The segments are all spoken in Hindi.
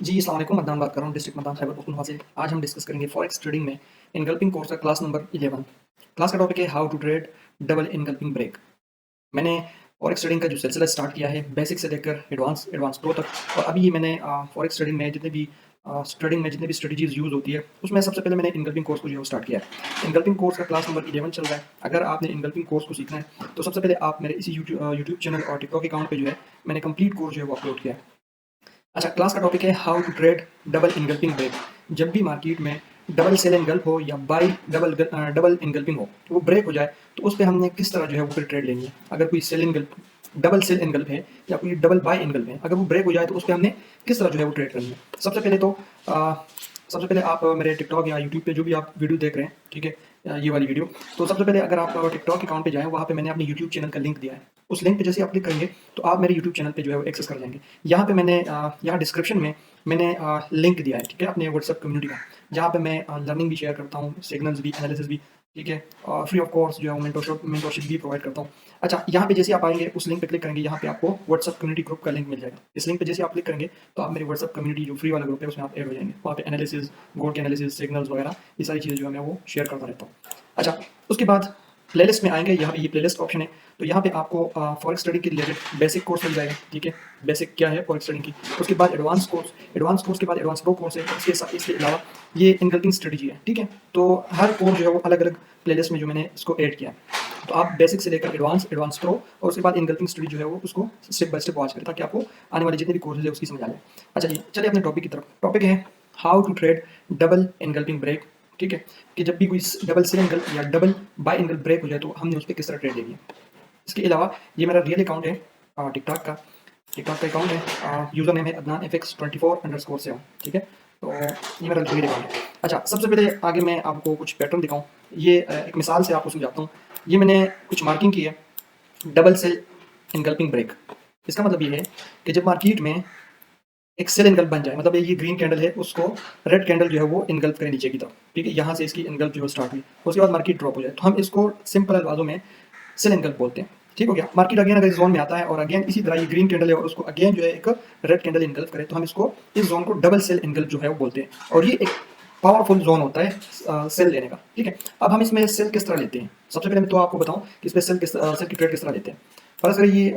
जी, अस्सलाम वालेकुम। अदनान बात कर रहा हूँ, डिस्ट्रिक्ट मदान खैबर पख्तूनख्वा से। आज हम डिस्कस करेंगे फॉरेक्स ट्रेडिंग में इनगल्फिंग कोर्स का क्लास नंबर 11। क्लास का टॉपिक है how to trade double engulfing break. मैंने फॉरेक्स ट्रेडिंग का जो सिलसिला स्टार्ट किया है बेसिक से लेकर एडवांस एडवांस प्रो तक, और अभी मैंने फॉरेक्स ट्रेडिंग में ट्रेडिंग में जितने भी स्ट्रेटजीज यूज़ होती है उसमें सबसे पहले मैंने इनगल्फिंग कोर्स को जो है स्टार्ट किया है। इनगल्फिंग कोर्स का क्लास नंबर 11 चल रहा है। अगर आपने इनगल्फिंग कोर्स को सीखना है तो सबसे पहले आप मेरे इसी यूट्यूब चैनल और टिकटॉक अकाउंट पे जो है मैंने कंप्लीट कोर्स जो है वो अपलोड किया है। अच्छा, क्लास का टॉपिक है how to trade double engulfing break. जब भी मार्केट में डबल सेल इनगल्प हो या बाई डबल इनगल्पिंग हो, तो वो ब्रेक हो जाए तो उस पे हमने किस तरह जो है वो फिर ट्रेड लेंगे। अगर कोई सेल इनगल्प डबल सेल इनगल्प है या कोई डबल बाई इनगल्प है, अगर वो ब्रेक हो जाए तो उस पे हमने किस तरह जो है वो ट्रेड करनी है। सबसे पहले आप मेरे टिकटॉक या यूट्यूब पे जो भी आप वीडियो देख रहे हैं, ठीक है, ये वाली वीडियो, तो सबसे पहले अगर आप टिकटॉक अकाउंट पे जाएं, वहाँ पे मैंने अपने यूट्यूब चैनल का लिंक दिया है। उस लिंक पे जैसे आप क्लिक करेंगे तो आप मेरे यूट्यूब चैनल पे जो है वो एक्सेस कर जाएंगे। यहाँ पे यहाँ डिस्क्रिप्शन में मैंने लिंक दिया है, ठीक है, अपने व्हाट्सएप कम्युनिटी का, जहाँ पे मैं लर्निंग भी शेयर करता हूँ, सिग्नल्स भी, एनालिसिस भी, ठीक है, फ्री ऑफ कॉस्ट जो है मेंटरशिप भी प्रोवाइड करता हूँ। अच्छा, यहाँ पे जैसे आप आएंगे उस लिंक पे क्लिक करेंगे, यहाँ पे आपको व्हाट्सएप कम्युनिटी ग्रुप का लिंक मिल जाएगा। इस लिंक पे जैसे आप क्लिक करेंगे तो आप मेरे व्हाट्सएप कम्युनिटी जो फ्री वाला ग्रुप है उसमें आप ऐड हो जाएंगे। वहाँ पे एनालिसिस, गोल्ड के एनालिसिस, सिग्नल्स वगैरह ये सारी चीज़ें जो है मैं वो शेयर करता रहता हूँ। अच्छा, उसके बाद प्लेलिस्ट में आएंगे, यहाँ पे ये प्लेलिस्ट ऑप्शन है, तो यहाँ पे आपको फॉरेक्स ट्रेडिंग के रिलेटेड बेसिक कोर्स मिल जाएगा, ठीक है, बेसिक क्या है फॉरेक्स ट्रेडिंग की। उसके बाद एडवांस कोर्स के बाद एडवांस प्रो कोर्स है। इसके अलावा ये इनकल्पिंग स्ट्रेटजी है, ठीक है। तो हर कोर्स जो है वो अलग अलग प्लेलिस्ट में जो मैंने इसको ऐड किया है। तो आप बेसिक से लेकर एडवांस, एडवांस प्रो और उसके बाद इनकल्पिंग स्टडी जो है वो उसको स्टेप बाय स्टेप वॉच करें, ताकि आपको आने वाले जितने भी कोर्सेज है उसकी समझ आ जाए। अच्छा जी, चलिए अपने टॉपिक की तरफ। टॉपिक है how to trade double engulfing break, ठीक है, कि जब भी कोई डबल सेल इनगल्प या डबल बाय इनगल्प ब्रेक हो जाए तो हमने उस पर किस तरह ट्रेड लेनी है। इसके अलावा ये मेरा रियल अकाउंट है, टिकटॉक का अकाउंट है, यूज़र नेम है अदनान FX24_7, ठीक है। तो ये मेरा रियल अकाउंट है। अच्छा, सबसे पहले आगे मैं आपको कुछ पैटर्न दिखाऊं, ये एक मिसाल से आपको समझाता हूँ। ये मैंने कुछ मार्किंग की है, डबल सेल इनगल्पिंग ब्रेक। इसका मतलब ये है कि जब मार्केट में एक सेल इनगल्प बन जाए, मतलब ये ग्रीन कैंडल है, उसको रेड कैंडल जो है वो इनगल्प करे नीचे की तरफ, ठीक है, यहाँ से इसकी इनगल्प जो है स्टार्ट हुई, उसके बाद मार्केट ड्रॉप हो जाए, तो हम इसको सिंपल अल्फाजों में सेल इनगल्प बोलते हैं। ठीक हो गया। मार्केट अगेन अगर इस जोन में आता है और अगेन इसी तरह ये ग्रीन कैंडल है और उसको अगेन जो है एक रेड कैंडल इनगल्प करे, तो हम इसको इस जोन को डबल सेल इनगल्प जो है वो बोलते हैं, और ये एक पावरफुल जोन होता है सेल लेने का, ठीक है। अब हम इसमें सेल किस तरह लेते हैं, सबसे पहले मैं तो आपको बताऊं कि इसमें सेल की ट्रेड किस तरह लेते हैं। फर्स्ट करिए ये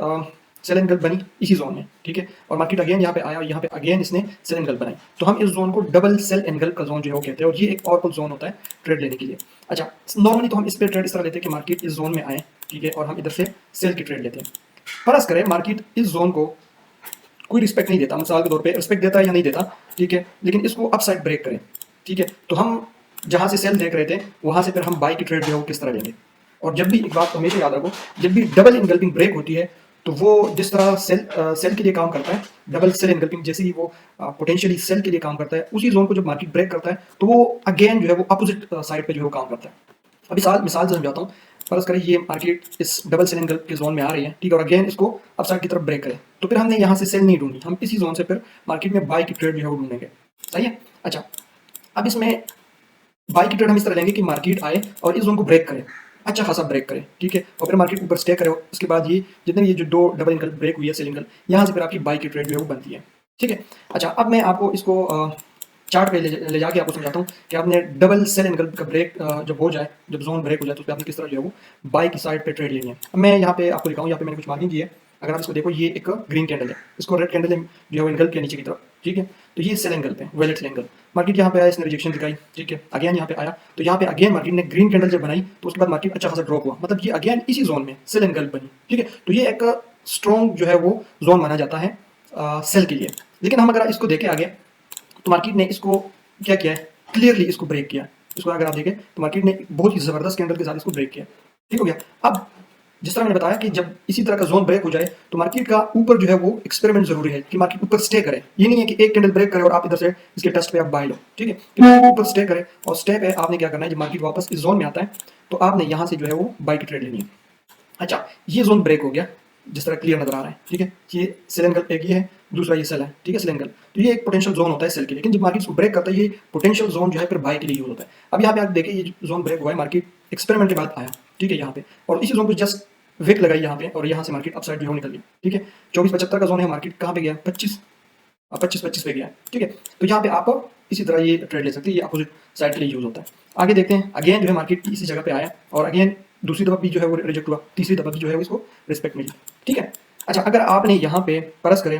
सेल इनगल्प बनी इसी जोन में, ठीक है, और मार्केट अगेन यहाँ पे आया और यहाँ पे अगेन इसने सेल इनगल्प बनाई, तो हम इस जोन को डबल सेल इनगल्प का जोन जो है वो कहते हैं, और ये एक पावरफुल जोन होता है ट्रेड लेने के लिए। अच्छा, नॉर्मली तो हम इस पे ट्रेड इस तरह लेते हैं कि मार्केट इस जोन में आए, ठीक है, और हम इधर से सेल की ट्रेड लेते हैं। फर्ज करें मार्केट इस जोन को कोई रिस्पेक्ट नहीं देता, मिसाल के तौर पे रिस्पेक्ट देता है या नहीं देता, ठीक है, लेकिन इसको अपसाइड ब्रेक करें, ठीक है, तो हम जहां से सेल देख रहे थे वहां से फिर हम बाई की ट्रेड जो है वो किस तरह लेंगे। और जब भी एक बात हमेशा याद रखो, जब भी डबल इनगल्पिंग ब्रेक होती है तो वो जिस तरह सेल के लिए काम करता है, डबल सेल इनगल्पिंग जैसे ही वो पोटेंशियली सेल के लिए काम करता है, उसी जोन को जब मार्केट ब्रेक करता है तो वो अगेन जो है वो अपोजिट साइड पे जो है वो काम करता है। अभी मिसाल से समझाता हूँ। फर्ज करें ये मार्केट इस डबल सेल इनगल्प के जोन में आ रही है, ठीक है, और अगेन इसको अपसाइड की तरफ ब्रेक करें, तो फिर हमने यहाँ से सेल नहीं ढूंढनी, हम इसी जोन से फिर मार्केट में बाई की ट्रेड जो है वो ढूंढेंगे। सही है। अच्छा, अब इसमें बाई की ट्रेड हम इस तरह लेंगे कि मार्केट आए और इस जोन को ब्रेक करे, अच्छा खासा ब्रेक करे, ठीक है, और फिर मार्केट ऊपर स्टे करे, उसके बाद ये जितने भी ये जो दो डबल इनगल्प ब्रेक हुई है सेल इनगल्प, यहाँ से फिर आपकी बाई की ट्रेड जो है वो बनती है, ठीक है। अच्छा, अब मैं आपको इसको चार्ट पे ले जाके आपको समझाता हूँ कि आपने डबल सेल इनगल्प का ब्रेक जब हो जाए, जब जोन ब्रेक हो जाए, तो उसपे आपने किस तरह जो है वो बाई की साइड पे ट्रेड लेनी है। अब मैं यहाँ पे आपको दिखाऊँ, यहाँ पे मैंने कुछ मार्किंग की है। अगर आप इसको देखो, ये एक ग्रीन कैंडल है, इसको रेड कैंडल जो है वो इनगल्प किया नीचे की तरफ, ठीक है, तो ये सेल इनगल्प है, वैलिड सेल इनगल्प। मार्केट यहाँ पे आया, इसने रिजेक्शन दिखाई, ठीक है, अगेन यहाँ पे आया, तो यहाँ पे अगेन मार्केट ने ग्रीन कैंडल जब बनाई तो उसके बाद मार्केट अच्छा खासा ड्रॉप हुआ, मतलब ये अगेन इसी जोन में सेल इनगल्प बनी, ठीक है, तो ये एक स्ट्रॉन्ग जो है वो जोन माना जाता है सेल के लिए। लेकिन हम अगर इसको देखें आगे, तो मार्केट ने इसको क्या किया है, क्लियरली इसको ब्रेक किया। इसको अगर आप देखें तो मार्केट ने बहुत ही जबरदस्त कैंडल के साथ इसको ब्रेक किया, ठीक हो गया। अब जिस तरह मैंने बताया कि जब इसी तरह का जोन ब्रेक हो जाए तो मार्केट का ऊपर जो है वो एक्सपेरिमेंट जरूरी है कि मार्केट ऊपर स्टे करे। ये नहीं है कि एक कैंडल ब्रेक करे और आप इधर से इसके टेस्ट पे आप बाय लो, ठीक है, कि मार्केट ऊपर स्टे करे, और स्टे पे आपने क्या करना है, जब मार्केट वापस इस जोन में आता है तो आपने यहाँ से जो है वो बाय की ट्रेड लेनी है। अच्छा, ये जोन ब्रेक हो गया, जिस तरह क्लियर नजर आ रहा है, ठीक है, ये सेल एंगल एक ये है, दूसरा ये सेल है, ठीक है, सेल एंगल, तो ये एक पोटेंशियल जोन होता है सेल के लिए। लेकिन जब मार्केट इसको ब्रेक करता है, ये पोटेंशियल जोन जो है फिर बाय के लिए यूज होता है। अब यहाँ पे आप देखिए, ये जोन ब्रेक हुआ है, मार्केट एक्सपेरिमेंट के बाद आया, ठीक है, यहाँ पे, और इसी जोन को जस्ट विक लगाई यहाँ पे, और यहाँ से मार्केट अपसाइड जो है निकल गई, ठीक है। 2475 का जोन है, मार्केट कहाँ पे गया, 25 25 पे गया है, ठीक है। तो यहाँ पे आप इसी तरह ये ट्रेड ले सकते हैं, ये अपोजिट साइड के लिए यूज होता है। आगे देखते हैं, अगेन जो है मार्केट इसी जगह पे आया और अगेन दूसरी दफा भी जो है वो रिजेक्ट हुआ, तीसरी दफा भी जो है वो इसको रिस्पेक्ट मिली, ठीक है। अच्छा, अगर आपने यहाँ पे परस करें,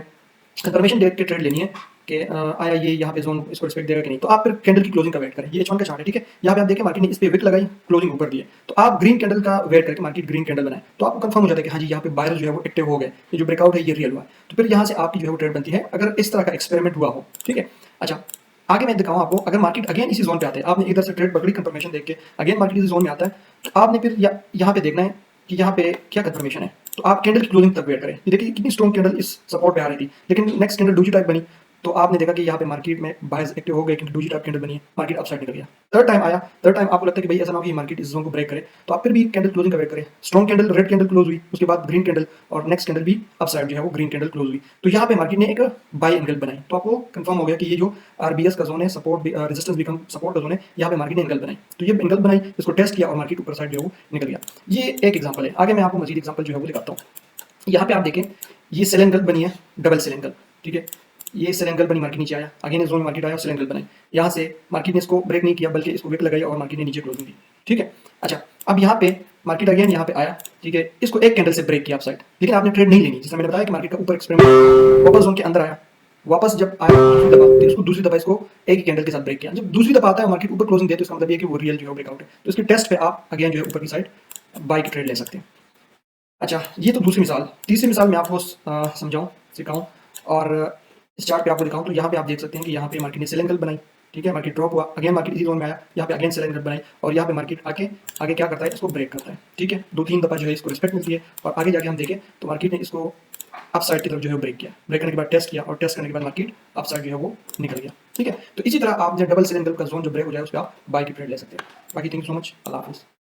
कंफर्मेशन देख के ट्रेड लेनी है कि आया ये यहाँ पे जोन इसको रिस्पेक्ट देगा कि नहीं, तो आप फिर कैंडल की क्लोजिंग का वेट करें। ये H1 का चार्ट है, ठीक है। यहाँ पे आप देखें मार्केट ने इस पे विक लगाई, क्लोजिंग ऊपर दी है, तो आप ग्रीन कैंडल का वेट करके मार्केट ग्रीन कैंडल बनाए, तो आपको कंफर्म हो जाता है कि हाँ जी यहाँ पे बायर जो है वो एक्टिव हो गए, ये जो ब्रेकआउट है ये रियल हुआ है। तो फिर यहाँ से आपकी जो है वो ट्रेड बनती है, अगर इस तरह का एक्सपेरिमेंट हुआ हो, ठीक है। अच्छा, आगे मैं दिखाऊँ आपको, अगर मार्केट अगेन इसी जोन पे आते हैं, आपने इधर से ट्रेड पकड़ी कंफर्मेशन देख के, अगेन मार्केट इसी जोन में आता है, तो आपने फिर यहाँ पे देखना है कि यहाँ पे क्या कंफर्मेशन है। तो आप कैंडल की क्लोजिंग तक वेट करें। ये देखिए कितनी स्ट्रॉन्ग कैंडल इस सपोर्ट पे आ रही थी, लेकिन नेक्स्ट कैंडल डोजी टाइप बनी, तो आपने देखा कि यहाँ पे मार्केट में बायर्स एक्टिव हो गए क्योंकि डोजी टाइप कैंडल बनी है, मार्केट अपसाइड निकल गया। थर्ड टाइम आया, थर्ड टाइम आपको लगता है कि भाई ऐसा ना हो कि मार्केट इस जोन को ब्रेक करे, तो आप फिर भी कैंडल क्लोजिंग का वेट करें। Strong candle, red candle close हुई, उसके बाद ग्रीन कैंडल और नेक्स्ट कैंडल भी अपसाइड जो है वो ग्रीन कैंडल क्लोज हुई, तो यहाँ पे मार्केट ने एक बाय एंगल बनाई, तो आपको कंफर्म हो गया कि ये जो आरबीएस का जोन है, सपोर्ट रेजिस्टेंस बिकम सपोर्ट का जोन है, यहाँ पे मार्केट ने एंगल बनाई। तो ये एंगल बनाई, इसको टेस्ट किया और मार्केट ऊपर साइड जो है वो निकल गया। ये एक एग्जाम्पल है। आगे मैं आपको मजीद एग्जाम्पल जो है वो दिखाता हूँ। यहाँ पे आप देखें, ये सेल एंगल बनी है, डबल सेल एंगल, ठीक है। ये सेल एंगल बनी, मार्केट नीचे आया, अगेन जोन मार्केट आया और सेल एंगल बनाई। यहाँ से मार्केट ने इसको ब्रेक नहीं किया बल्कि इसको विक लगाई और मार्केट ने नीचे क्लोजिंग दी, ठीक है। अच्छा, अब यहाँ पे मार्केट अगेन यहाँ पे आया, ठीक है, इसको एक कैंडल से ब्रेक किया अपसाइड, लेकिन आपने ट्रेड नहीं लेनी, जैसे मैंने बताया कि मार्केट का ऊपर एक्सपेरिमेंट वापस जोन के अंदर आया, वापस जब आया दूसरी दफा, तो इसको दूसरी दफा इसको एक ही कैंडल के साथ ब्रेक किया। जब दूसरी दफा आता है मार्केट ऊपर क्लोजिंग दे, तो इसका मतलब ये कि वो रियल जो है ब्रेकआउट है, तो इसके टेस्ट पे आप अगेन जो है ऊपर की साइड बाय की ट्रेड ले सकते हैं। अच्छा, ये तो दूसरी मिसाल। तीसरी मिसाल मैं आपको समझाऊं, सिखाऊं और इस चार्ट पे आपको दिखाऊं, तो यहाँ पे आप देख सकते हैं कि यहाँ पे मार्केट ने सेल एंगल बनाई, ठीक है। मार्केट ड्रॉप हुआ, अगेन मार्केट इसी जोन में आया, यहाँ पे अगेन सेल एंगल बनाई और यहाँ पे मार्केट आके आगे क्या करता है, इसको ब्रेक करता है, ठीक है। 2-3 दफा जो है इसको रिस्पेक्ट मिलती है और आगे जाके हम देखें तो मार्केट ने इसको अप साइड की तरफ जो है ब्रेक किया, ब्रेक करने के बाद टेस्ट किया और टेस्ट करने के बाद मार्केट अप साइड जो है वो निकल गया, ठीक है। तो इसी तरह आप जो डबल सेल एंगल का जोन जो ब्रेक हो जाए उस पर आप बाय की ट्रेड ले सकते हैं। बाकी थैंक यू सो मच, अल्लाह हाफिज़।